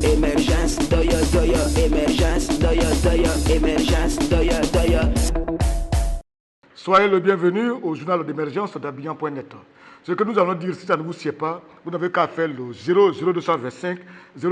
Émergence, doya, doya, émergence, doya, doya, émergence, doya, doya. Soyez le bienvenu au journal d'émergence d'Abidjan.net. Ce que nous allons dire, si ça ne vous sied pas, vous n'avez qu'à faire le 00225 01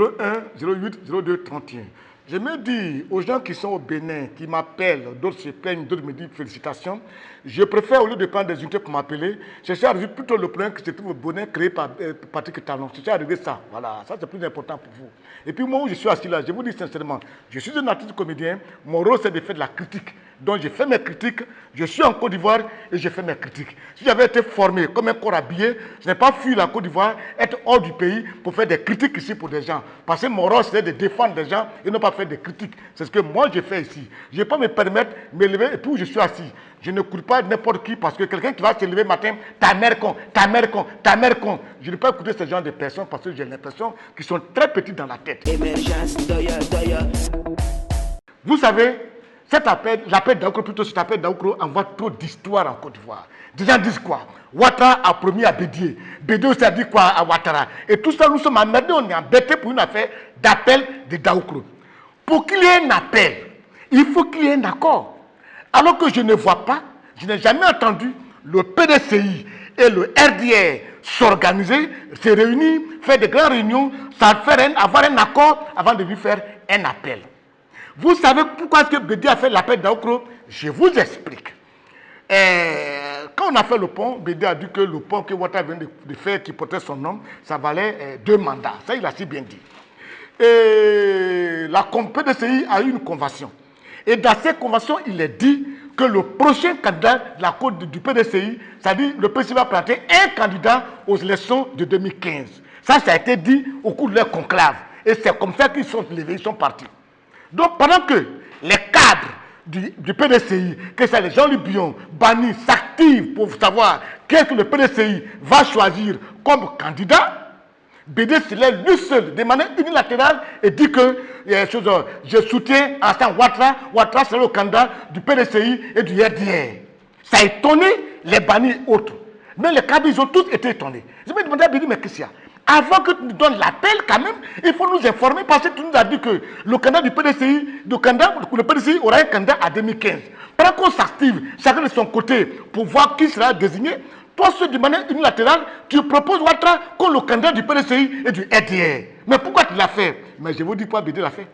08 02 31. Je me dis aux gens qui sont au Bénin, qui m'appellent, d'autres se plaignent, d'autres me disent félicitations. Je préfère, au lieu de prendre des unités pour m'appeler, chercher à résoudre plutôt le problème qui se trouve au Bénin créé par Patrick Talon. Chercher à régler ça. Voilà, ça c'est plus important pour vous. Et puis moi où je suis assis là, je vous dis sincèrement, je suis un artiste comédien, mon rôle c'est de faire de la critique. Donc j'ai fait mes critiques, je suis en Côte d'Ivoire et je fais mes critiques. Si j'avais été formé comme un corps habillé, je n'ai pas fui la Côte d'Ivoire, être hors du pays pour faire des critiques ici pour des gens. Parce que mon rôle c'est de défendre des gens et non pas faire des critiques. C'est ce que moi j'ai fait ici. Je ne vais pas me permettre de me lever et puis où je suis assis. Je ne cours pas n'importe qui parce que quelqu'un qui va se lever matin, ta mère con, ta mère con, ta mère con. Je ne peux pas écouter ce genre de personnes parce que j'ai l'impression qu'ils sont très petits dans la tête. Émergence, doya, doya. Vous savez, l'appel d'Aoukro, plutôt cet appel d'Aoukro envoie trop d'histoires en Côte d'Ivoire. Des gens disent quoi? Ouattara a promis à Bédié. Bédié aussi a dit quoi à Ouattara? Et tout ça, nous sommes emmerdés, on est embêtés pour une affaire d'appel de Daoukro. Pour qu'il y ait un appel, il faut qu'il y ait un accord. Alors que je ne vois pas, je n'ai jamais entendu le PDCI et le RDR s'organiser, se réunir, faire de grandes réunions, avoir un accord avant de lui faire un appel. Vous savez pourquoi est-ce que Bédié a fait l'appel d'Aoukro? Je vous explique. Quand on a fait le pont, Bédié a dit que le pont que Ouattara vient de faire, qui portait son nom, ça valait 2 mandats. Ça, il a si bien dit. Et la PDCI a eu une convention. Et dans cette convention, il est dit que le prochain candidat de la côte du PDCI, c'est-à-dire le PDCI va planter un candidat aux élections de 2015. Ça a été dit au cours de leur conclave. Et c'est comme ça qu'ils sont levés, ils sont partis. Donc pendant que les cadres du PDCI, que c'est les Jean-Luc Bion, Bani, s'activent pour savoir qu'est-ce que le PDCI va choisir comme candidat, Bédié se lève lui seul, de manière unilatérale, et dit que je soutiens Alassane Ouattara, Ouattara sera le candidat du PDCI et du RDR. Ça a étonné les Bani et autres. Mais les cadres, ils ont tous été étonnés. Je me demandais à Bédié, mais qu'est-ce qu'il y a? Avant que tu nous donnes l'appel, quand même, il faut nous informer parce que tu nous as dit que le candidat du PDCI, le PDCI aura un candidat à 2015. Pendant qu'on s'active, chacun de son côté, pour voir qui sera désigné, toi, de manière unilatérale, tu proposes Ouattara comme le candidat du PDCI et du RDR. Mais pourquoi tu l'as fait? Mais je vous dis pourquoi Bédié l'a fait.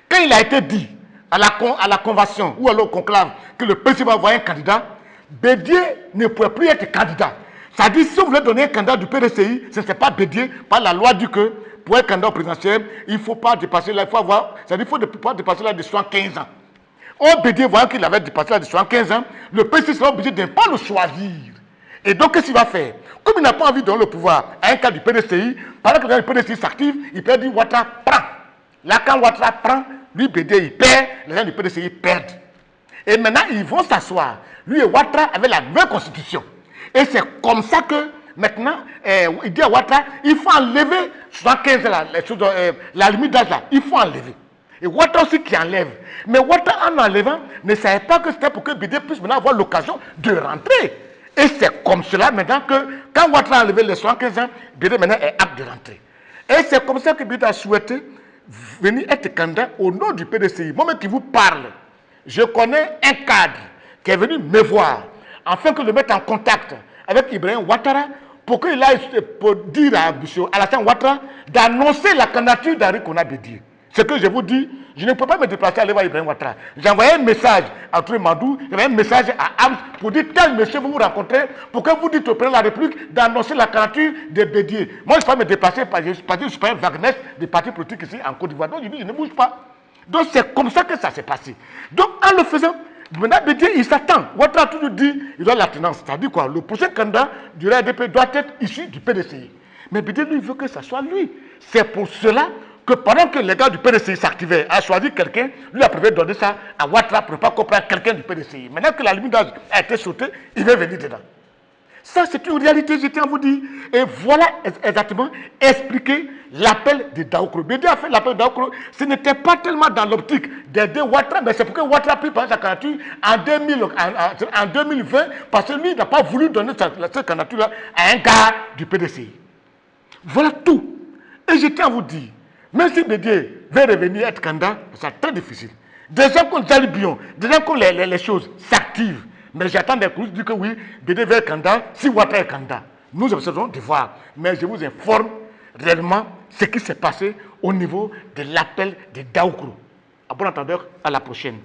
Quand il a été dit à la convention ou à au conclave que le PDCI va avoir un candidat, Bédié ne pouvait plus être candidat. C'est-à-dire, si vous voulez donner un candidat du PDCI, ce n'est pas Bédié, par la loi dit que pour un candidat présidentiel, il ne faut pas dépasser là, il faut avoir, c'est-à-dire qu'il ne faut pas dépasser là de 75 ans. Or, Bédié, voyant qu'il avait dépassé là de 75 ans, le PDCI sera obligé de ne pas le choisir. Et donc, qu'est-ce qu'il va faire? Comme il n'a pas envie de donner le pouvoir à un cas du PDCI, pendant que le PDCI s'active, il peut dire Ouattara prend. Là, quand Ouattara prend, lui, Bédié, il perd, les gens du PDCI perdent. Et maintenant, ils vont s'asseoir. Lui et Ouattara avec la nouvelle constitution. Et c'est comme ça que, maintenant, il dit à Ouattara, il faut enlever 75 là, la limite d'âge là, il faut enlever. Et Ouattara aussi qui enlève. Mais Ouattara, en enlevant, ne savait pas que c'était pour que Bédié puisse maintenant avoir l'occasion de rentrer. Et c'est comme cela maintenant que, quand Ouattara a enlevé les 75 ans, Bédié maintenant est apte de rentrer. Et c'est comme ça que Bédié a souhaité venir être candidat au nom du PDCI. Moi-même qui vous parle, je connais un cadre qui est venu me voir, afin que je le mette en contact avec Ibrahim Ouattara, pour qu'il aille pour dire à M. Alassane Ouattara d'annoncer la candidature d'Henri Konan Bédié. Ce que je vous dis, je ne peux pas me déplacer à aller voir Ibrahim Ouattara. J'ai envoyé un message à Touré Madou, j'ai envoyé un message à Ams pour dire tel monsieur vous vous rencontrez, pour que vous dites au président de la République d'annoncer la candidature de Bédié. Moi, je ne peux pas me déplacer parce que je suis pas un Wagner des partis politiques ici en Côte d'Ivoire. Donc, je dis, je ne bouge pas. Donc, c'est comme ça que ça s'est passé. Donc, en le faisant, maintenant, Bédié, il s'attend. Ouattara a toujours dit, il a la tenance. C'est-à-dire quoi? Le prochain candidat du RDP doit être issu du PDCI. Mais Bédié, lui, il veut que ça soit lui. C'est pour cela que pendant que les gars du PDCI s'activaient, a choisi quelqu'un, lui a préféré donner ça à Ouattara pour ne pas comprendre quelqu'un du PDCI. Maintenant que la limite d'âge a été sautée, il veut venir dedans. Ça, c'est une réalité, je tiens à vous dire. Et voilà exactement expliquer l'appel de Daoukro. Bédé a fait l'appel de Daoukro. Ce n'était pas tellement dans l'optique d'aider Ouattara, mais c'est pour que Ouattara puisse prendre sa candidature en 2020, parce que lui, il n'a pas voulu donner cette candidature à un gars du PDCI. Voilà tout. Et je tiens à vous dire, même si Bédé veut revenir être candidat, c'est très difficile. Déjà qu'on Zalibion, déjà que les choses s'activent. Mais j'attends des coups, je dis que oui, Bédé veut être candidat, si Ouattara est candidat. Nous observons de voir. Mais je vous informe réellement ce qui s'est passé au niveau de l'appel de Daoukro. À bon entendeur, à la prochaine.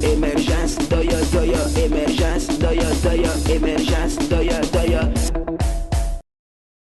Emergence, doya, doya, emergence, doya, doya, emergence, doya, doya.